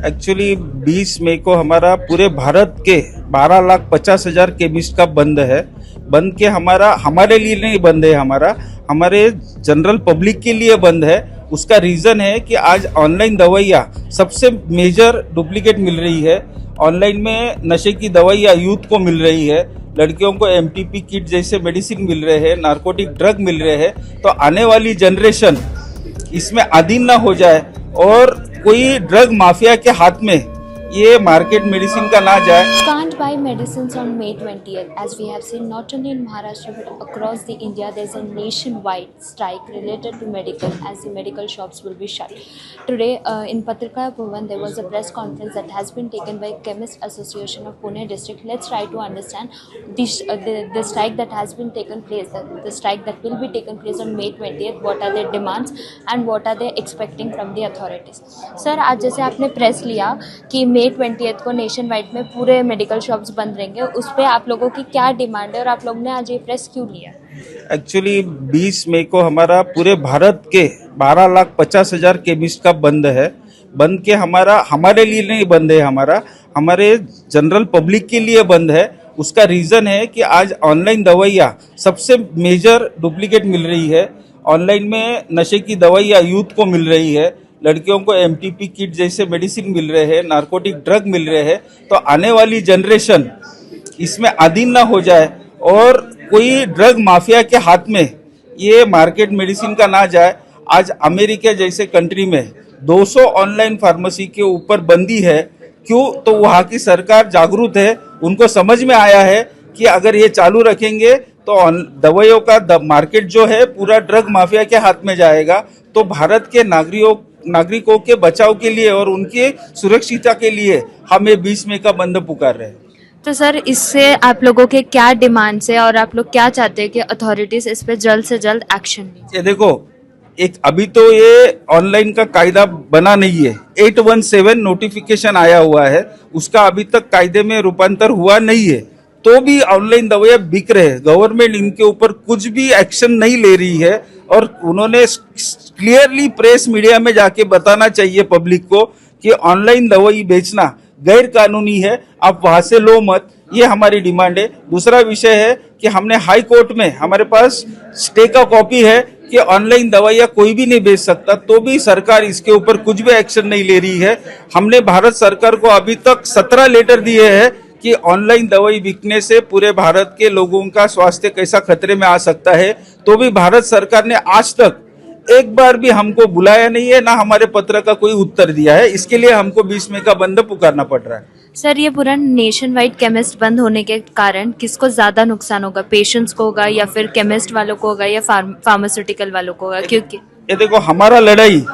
Actually 20 मई को हमारा पूरे भारत के 12,50,000 केमिस्ट का बंद है। बंद के हमारे लिए नहीं बंद है, हमारे जनरल पब्लिक के लिए बंद है। उसका रीजन है कि आज ऑनलाइन दवाइयाँ सबसे मेजर डुप्लीकेट मिल रही है। ऑनलाइन में नशे की दवाइयाँ यूथ को मिल रही है, लड़कियों को एमटीपी किट जैसे मेडिसिन मिल रहे हैं, नार्कोटिक ड्रग मिल रहे हैं। तो आने वाली जनरेशन इसमें अधीन ना हो जाए और कोई ड्रग माफिया के हाथ में ये मार्केट मेडिसिन का ना जाए। Can't buy medicines on May 20th. As we have seen, not only in Maharashtra but across the India, there's a nationwide strike related to medical, as the medical shops will be shut. Today, in Patrika Bhavan, there was a press conference that has been taken by Chemist Association of Pune District. Let's try to understand the strike that has been taken place, the strike that will be taken place on May 20th. What are their demands and what are they expecting from the authorities? Sir, आज जैसे आपने press लिया कि May 20th को nation wide में पूरे medical shops बंद रहेंगे, उस पर आप लोगों की क्या डिमांड है और आप लोगों ने आज ये प्रेस क्यों लिया? एक्चुअली 20 मई को हमारा पूरे भारत के 12,50,000 केमिस्ट का बंद है। बंद के हमारे लिए नहीं बंद है, हमारे जनरल पब्लिक के लिए बंद है। उसका रीजन है कि आज ऑनलाइन दवाइयाँ सबसे मेजर डुप्लीकेट मिल रही है। ऑनलाइन में नशे की दवाइयाँ यूथ को मिल रही है, लड़कियों को एमटीपी किट जैसे मेडिसिन मिल रहे हैं, नार्कोटिक ड्रग मिल रहे हैं। तो आने वाली जनरेशन इसमें अधीन ना हो जाए और कोई ड्रग माफिया के हाथ में ये मार्केट मेडिसिन का ना जाए। आज अमेरिका जैसे कंट्री में 200 ऑनलाइन फार्मेसी के ऊपर बंदी है। क्यों? तो वहाँ की सरकार जागरूक है, उनको समझ में आया है कि अगर ये चालू रखेंगे तो दवाइयों का मार्केट जो है पूरा ड्रग माफिया के हाथ में जाएगा। तो भारत के नागरिकों के बचाव के लिए और उनके सुरक्षितता के लिए हम ये 20 मई का बंद पुकार रहे हैं। तो सर, इससे आप लोगों के क्या डिमांड्स है और आप लोग क्या चाहते हैं कि अथॉरिटीज इस पे जल्द से जल्द एक्शन लें? ये देखो, एक अभी तो ये ऑनलाइन का कायदा बना नहीं है। 817 नोटिफिकेशन आया हुआ है, उसका अभी तक कायदे में रूपांतर हुआ नहीं है। तो भी ऑनलाइन दवाइयाँ बिक रहे हैं। गवर्नमेंट इनके ऊपर कुछ भी एक्शन नहीं ले रही है और उन्होंने क्लियरली प्रेस मीडिया में जाके बताना चाहिए पब्लिक को कि ऑनलाइन दवाई बेचना गैर कानूनी है, आप वहां से लो मत। ये हमारी डिमांड है। दूसरा विषय है कि हमने हाई कोर्ट में हमारे पास स्टे का कॉपी है कि ऑनलाइन दवाइयाँ कोई भी नहीं बेच सकता, तो भी सरकार इसके ऊपर कुछ भी एक्शन नहीं ले रही है। हमने भारत सरकार को अभी तक 17 लेटर दिए हैं कि ऑनलाइन दवाई बिकने से पूरे भारत के लोगों का स्वास्थ्य कैसा खतरे में आ सकता है, तो भी भारत सरकार ने आज तक एक बार भी हमको बुलाया नहीं है, ना हमारे पत्र का कोई उत्तर दिया है। इसके लिए हमको 20 मई का बंद पुकारना पड़ रहा है। सर, ये पूरा नेशन वाइड केमिस्ट बंद होने के कारण किसको ज्यादा नुकसान होगा? पेशेंट्स को होगा या फिर केमिस्ट वालों को होगा या फार्मास्यूटिकल वालों को होगा? क्योंकि ये देखो, हमारा लड़ाई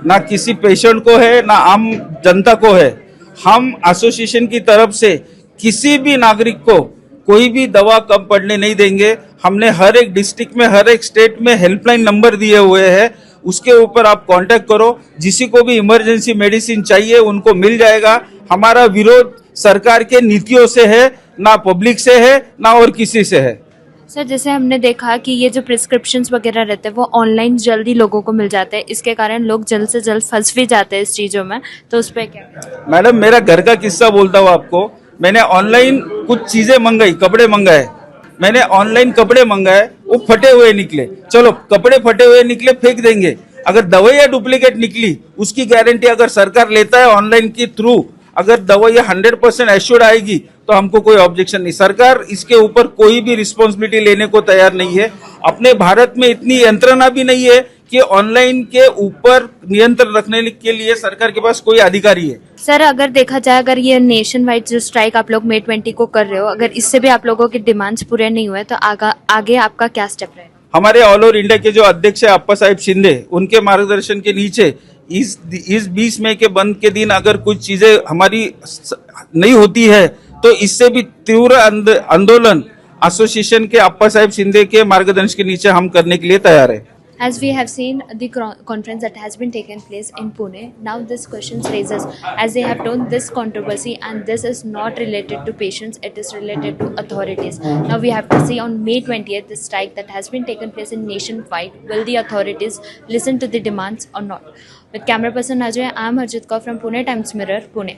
ना किसी पेशेंट को है ना आम जनता को है। हम एसोसिएशन की तरफ से किसी भी नागरिक को कोई भी दवा कम पड़ने नहीं देंगे। हमने हर एक डिस्ट्रिक्ट में, हर एक स्टेट में हेल्पलाइन नंबर दिए हुए हैं, उसके ऊपर आप कांटेक्ट करो। जिसी को भी इमरजेंसी मेडिसिन चाहिए उनको मिल जाएगा। हमारा विरोध सरकार के नीतियों से है, ना पब्लिक से है, ना और किसी से है। सर, जैसे हमने देखा कि ये जो प्रिस्क्रिप्शंस वगैरह रहते हैं वो ऑनलाइन जल्दी लोगों को मिल जाते हैं, इसके कारण लोग जल्द से जल्द फंस भी जाते हैं इस चीज़ों में, तो उस पर क्या? मैडम, मेरा घर का किस्सा बोलता हूँ आपको। मैंने ऑनलाइन कुछ चीजें मंगाई, कपड़े मंगाए। मैंने ऑनलाइन कपड़े मंगाए, वो फटे हुए निकले। चलो, कपड़े फटे हुए निकले, फेंक देंगे। अगर दवाइयाँ डुप्लीकेट निकली, उसकी गारंटी अगर सरकार लेता है ऑनलाइन के थ्रू, अगर दवाइयाँ 100% एश्योर्ड आएगी तो हमको कोई ऑब्जेक्शन नहीं। सरकार इसके ऊपर कोई भी रिस्पॉन्सिबिलिटी लेने को तैयार नहीं है। अपने भारत में इतनी यंत्रणा भी नहीं है कि ऑनलाइन के ऊपर नियंत्रण रखने के लिए सरकार के पास कोई अधिकारी है। सर, अगर देखा जाए, अगर ये नेशन वाइड जो स्ट्राइक आप लोग May 20 को कर रहे हो, अगर इससे भी आप लोगों के डिमांड्स पूरे नहीं हुए तो आगे आपका क्या स्टेप रहेगा? हमारे ऑल ओवर इंडिया के जो अध्यक्ष है अप्पा साहिब शिंदे, उनके मार्गदर्शन के नीचे इस 20 मई के बंद के दिन अगर कुछ चीजें हमारी नहीं होती है तो इससे भी तीव्र आंदोलन एसोसिएशन के अप्पा साहिब शिंदे के मार्गदर्शन के नीचे हम करने के लिए तैयार है। As we have seen the conference that has been taken place in Pune, now this question raises, as they have told this controversy and this is not related to patients, it is related to authorities. Now we have to see on May 20th, the strike that has been taken place in nationwide, will the authorities listen to the demands or not? With camera person Ajay, I am Harjit Kaur from Pune Times Mirror, Pune.